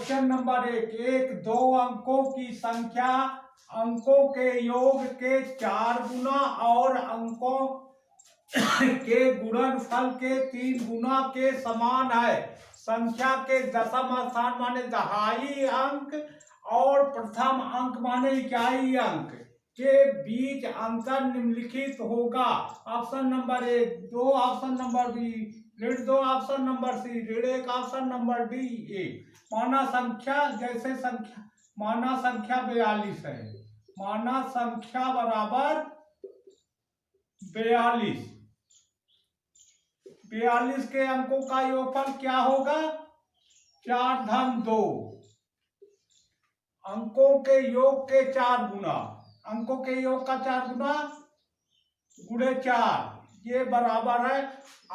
Question number 1, दो अंकों की संख्या अंकों के योग के 4 गुना और अंकों के गुणनफल के 3 गुना के समान है। संख्या के दशम स्थान माने दहाई अंक और प्रथम अंक माने इकाई अंक के बीच अंतर निम्नलिखित होगा। Option number 1 2, option number B ऋण 2, ऑप्शन नंबर सी ऋण 1, ऑप्शन नंबर डी 1। माना संख्या जैसे संख्या माना संख्या 42 है, माना संख्या बराबर 42। 42 के अंकों का योगफल क्या होगा? 4 धन 2। अंकों के योग के 4 गुना, अंकों के योग का 4 गुना गुणे 4 ये बराबर है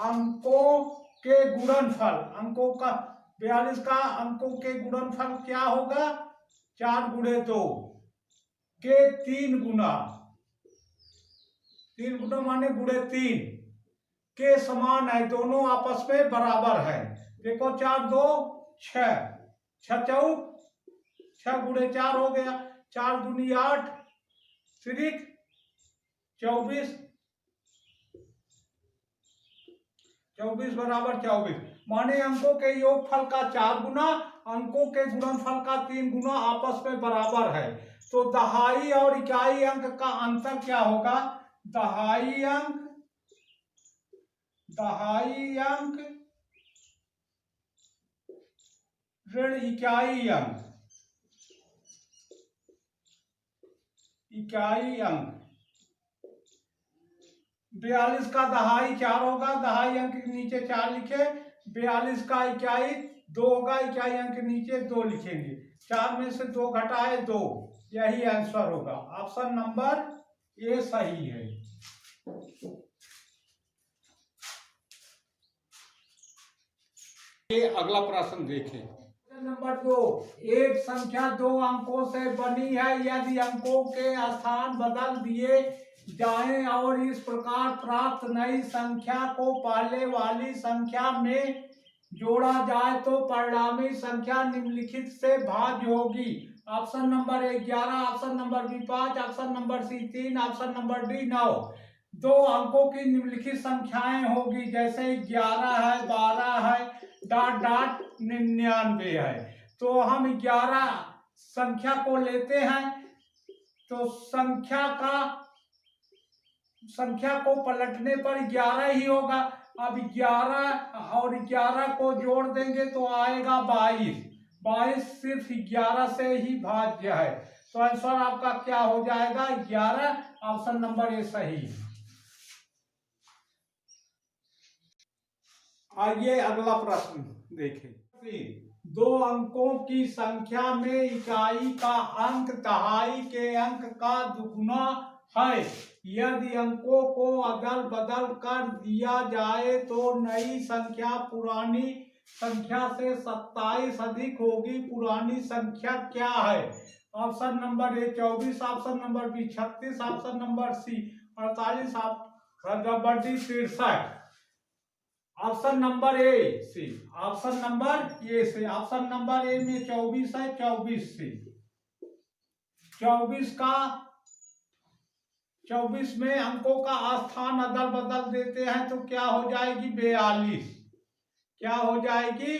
अंकों के गुणनफल। अंकों का 42 का अंकों के गुणनफल क्या होगा? 4 गुणे 2 के 3 गुना, 3 गुना माने गुणे 3 के समान है, दोनों आपस में बराबर है। देखो 4 2 6, 6 चौक 6 गुणे 4 हो गया, 4 दूनी 8 त्रिक 24, 24 बराबर 24। माने अंकों के योगफल का 4 गुना, अंकों के गुणनफल का 3 गुना आपस में बराबर है। तो दहाई और इकाई अंक का अंतर क्या होगा? दहाई अंक ऋण इकाई अंक, इकाई अंक 42 का दहाई 4 होगा, दहाई अंक के नीचे 4 लिखे। 42 का इकाई 2 होगा, इकाई अंक के नीचे 2 लिखेंगे। 4 में से 2 घटाए 2, यही आंसर होगा। ऑप्शन नंबर ए सही है। ये अगला प्रश्न देखें। नंबर 2, एक संख्या 2 अंकों से बनी है। यदि अंकों के स्थान बदल दिए जाएं और इस प्रकार प्राप्त नई संख्या को पहले वाली संख्या में जोड़ा जाए तो परिणामी संख्या निम्नलिखित से भाज्य होगी। Option number A 11, option number B 5, option number C 3, option number D 9। 2 अंकों की निम्नलिखित संख्याएं होगी, जैसे 11 है, 12 है, डॉट डॉट 99 है। तो हम 11 संख्या को लेते हैं तो संख्या को पलटने पर 11 ही होगा। अब 11 और 11 को जोड़ देंगे तो आएगा 22। 22 सिर्फ 11 से ही भाज्य है। तो आंसर आपका क्या हो जाएगा? 11। ऑप्शन नंबर ए सही। आइए अगला प्रश्न देखें। 2 अंकों की संख्या में इकाई का अंक दहाई के अंक का दुगुना है। यदि अंकों को अदल बदल कर दिया जाए तो नई संख्या पुरानी संख्या से 27 अधिक होगी। पुरानी संख्या क्या है? Option number A 24, option number B 36, option number C 48, option number D 63। Option number A से, ऑप्शन नंबर ए से, ऑप्शन नंबर ए में 24 है, 24 से 24 में अंकों का स्थान अदल बदल देते हैं तो क्या हो जाएगी? 42। क्या हो जाएगी?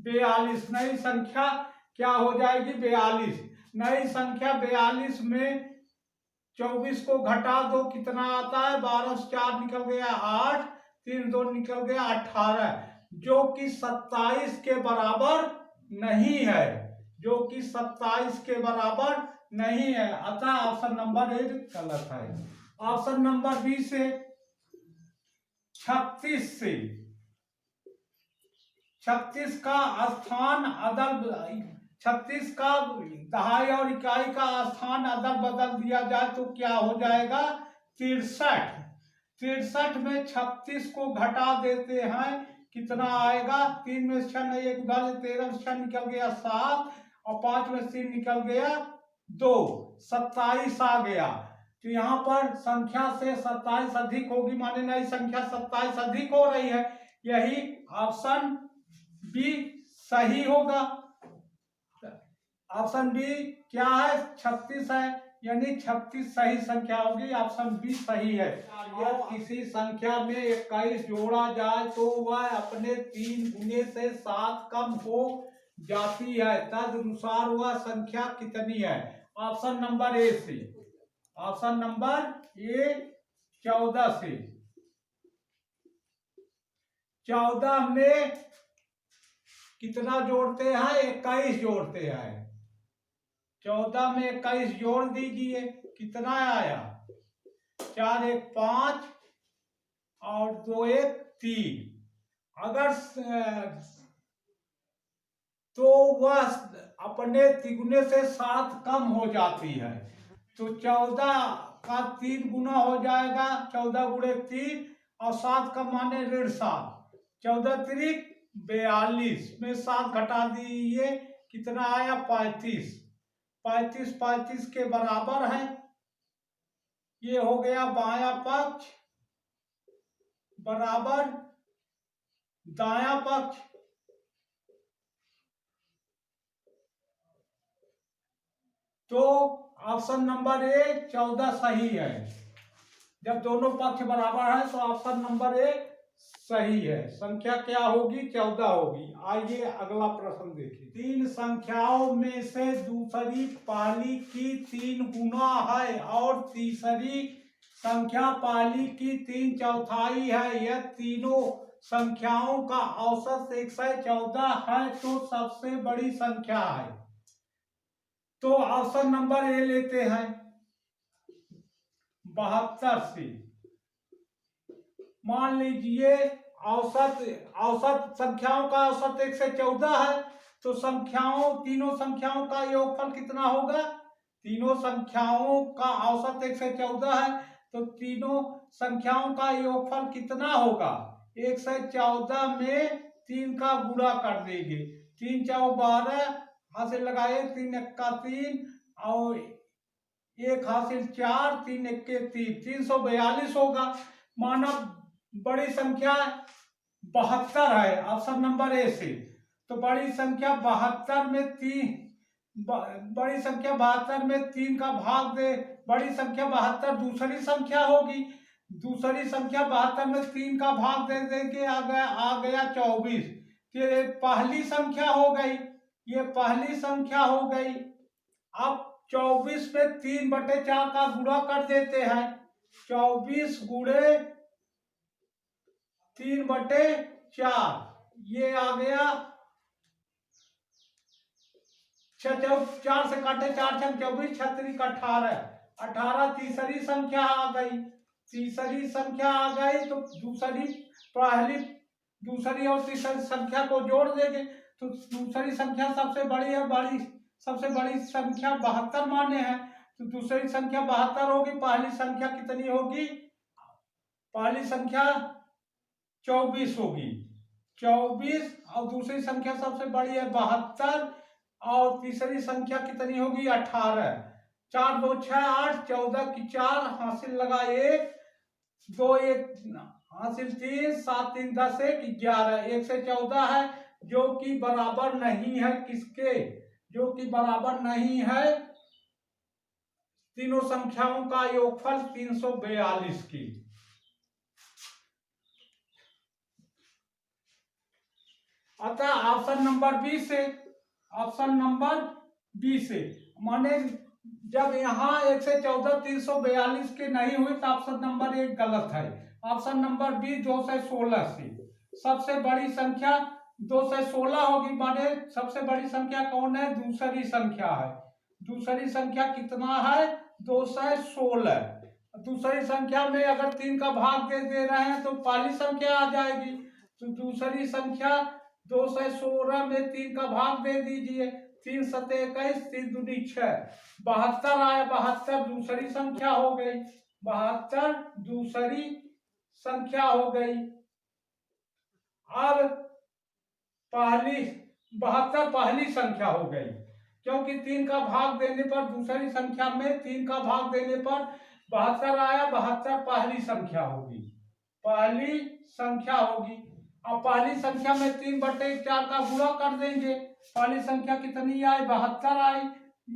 42। नई संख्या क्या हो जाएगी? 42। नई संख्या 42 में 24 को घटा दो, कितना आता है? 12 से 4 निकल गया 8, 3 2 निकल गया 18, जो कि 27 के बराबर नहीं है, जो कि 27 के बराबर नहीं है। अतः ऑप्शन नंबर ए गलत है। ऑप्शन नंबर बी से 36 का स्थान अदल 36 का दहाई और इकाई का स्थान अदल बदल दिया जाए तो क्या हो जाएगा? 63। 63 में 36 को घटा देते हैं, कितना आएगा? 3 में से 6 नहीं, 1 उधार 13 से 6 निकल गया 7 और 5 में से 3 निकल गया 2, 27 आ गया। तो यहाँ पर संख्या से 27 अधिक होगी, माने नई संख्या 27 अधिक हो रही है। यही ऑप्शन बी सही होगा। ऑप्शन बी क्या है, 36 है, यानी 36 सही संख्या होगी। ऑप्शन बी सही है। यदि किसी संख्या में 21 जोड़ा जाए तो वह अपने 3 गुने से 7 कम हो जाती है, तदनुसार वह संख्या कितनी है? ऑप्शन नंबर ए से, ऑप्शन नंबर ए 14 से। 14 में कितना जोड़ते हैं? 21 जोड़ते हैं। 14 में 21 जोड़ दीजिए, कितना आया? 4 1 5 और 2 1 3। अगर तो वह अपने तिगुने से 7 कम हो जाती है, तो 14 का 3 गुना हो जाएगा, 14 गुणे 3 और 7 का माने 7। 14 त्रिक 42 में 7 घटा दीजिए, कितना आया? 35। 35 35 के बराबर है। ये हो गया बायां पक्ष बराबर दायां पक्ष। तो ऑप्शन नंबर ए 14 सही है। जब दोनों पक्ष बराबर है तो ऑप्शन नंबर ए सही है। संख्या क्या होगी? 14 होगी। आइए अगला प्रश्न देखिए। 3 संख्याओं में से दूसरी पहली की 3 गुना है और तीसरी संख्या पहली की 3/4 है। यह तीनों संख्याओं का औसत 114 है, तो सबसे बड़ी संख्या है। तो ऑप्शन नंबर ए लेते हैं, 72 से। मान लीजिए औसत संख्याओं का औसत 114 है, तो तीनों संख्याओं का योगफल कितना होगा? तीनों संख्याओं का औसत 114 है, तो तीनों संख्याओं का योगफल कितना होगा? 114 में 3 का गुणा कर देंगे। 3 4 12 हासिल लगाए, 3 1 3 और 1 हासिल 4, 3 1 3, 342 होगा। माना बड़ी संख्या 72 है, ऑप्शन नंबर ए से। तो बड़ी संख्या 72 में 3 का भाग दे। बड़ी संख्या 72 दूसरी संख्या होगी। दूसरी संख्या 72 में 3 का भाग दे देंगे, आ गया 24। ये पहली संख्या हो गई, ये पहली संख्या हो गई। अब 24 पे 3/4 का गुणा कर देते हैं। 24 गुणे 3/4, ये आ गया 4 से काटे 4 6 24, 6 3 18। 18 तीसरी संख्या आ गई। तीसरी संख्या आ गई तो दूसरी और तीसरी संख्या को जोड़ देंगे, तो दूसरी संख्या सबसे बड़ी है। सबसे बड़ी संख्या 72 माने हैं, तो दूसरी संख्या 72 होगी। पहली संख्या कितनी होगी? पहली संख्या 24 होगी। 24 और दूसरी संख्या सबसे बड़ी है 72 और तीसरी संख्या कितनी होगी? 18। 4 2 6 8, 14 की 4 हासिल लगा 1, 2 1 हासिल 3, 7 3 10 1 11। 1 से 14 है, जो कि बराबर नहीं है किसके? जो कि बराबर नहीं है तीनों संख्याओं का योगफल 342 की। अतः ऑप्शन नंबर बी से, ऑप्शन नंबर बी से, माने जब यहाँ 1 से 14 342 के नहीं हुई तो ऑप्शन नंबर 1 गलत है। ऑप्शन नंबर बी 2 से 16 से। सबसे बड़ी संख्या 2 से 16 होगी, माने सबसे बड़ी संख्या कौन है? दूसरी संख्या है। दूसरी संख्या कितना है? 2 से 16। दूसरी संख्या में अगर 3 का भाग दे रहे हैं तो पहली संख्या आ जाएगी। तो दूसरी संख्या 2 से 16 में 3 का भाग दे दीजिए। 3 7 21, 3 दूनी 6, 72 आया। 72 दूसरी संख्या हो गई। 72 दूसरी संख्या हो गई। अब 72 पहली संख्या हो गई, क्योंकि 3 का भाग देने पर दूसरी संख्या में 3 का भाग देने पर 72 आया। 72 पहली संख्या होगी, पहली संख्या होगी। अब पहली संख्या में 3/4 का गुणा कर देंगे। पहली संख्या कितनी आई? 72 आई।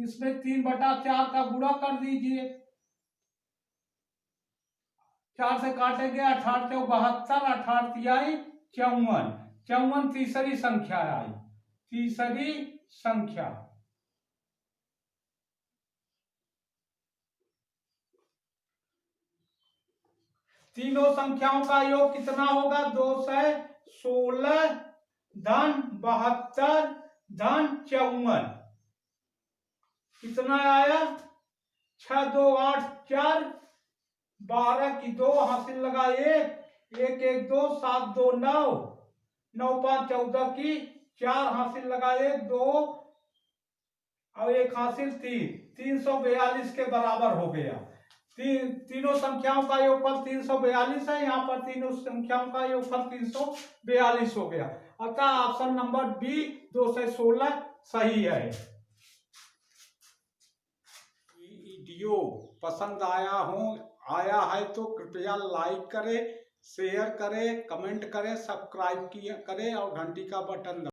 इसमें 3/4 का गुणा कर दीजिए। 4 से काटेंगे, 18 × 72, 18 आई 54। 54 तीसरी संख्या आई। तीसरी संख्या तीनों संख्याओं का योग कितना होगा? 216 धन 72 धन 54 कितना आया? 6 2 8 4 12 की 2 हासिल लगा 1 1 1 2 7 2 9 9 5 14 की 4 हासिल लगा 1 2 और 1 हासिल 3 342 के बराबर हो गया। तीनों संख्याओं का योगफल 342 है। यहाँ पर तीनों संख्याओं का योगफल 342 हो गया। अतः ऑप्शन नंबर बी 216 सही है। वीडियो पसंद आया है तो कृपया लाइक करें, शेयर करें, कमेंट करें, सब्सक्राइब करें और घंटी का बटन दबाएं।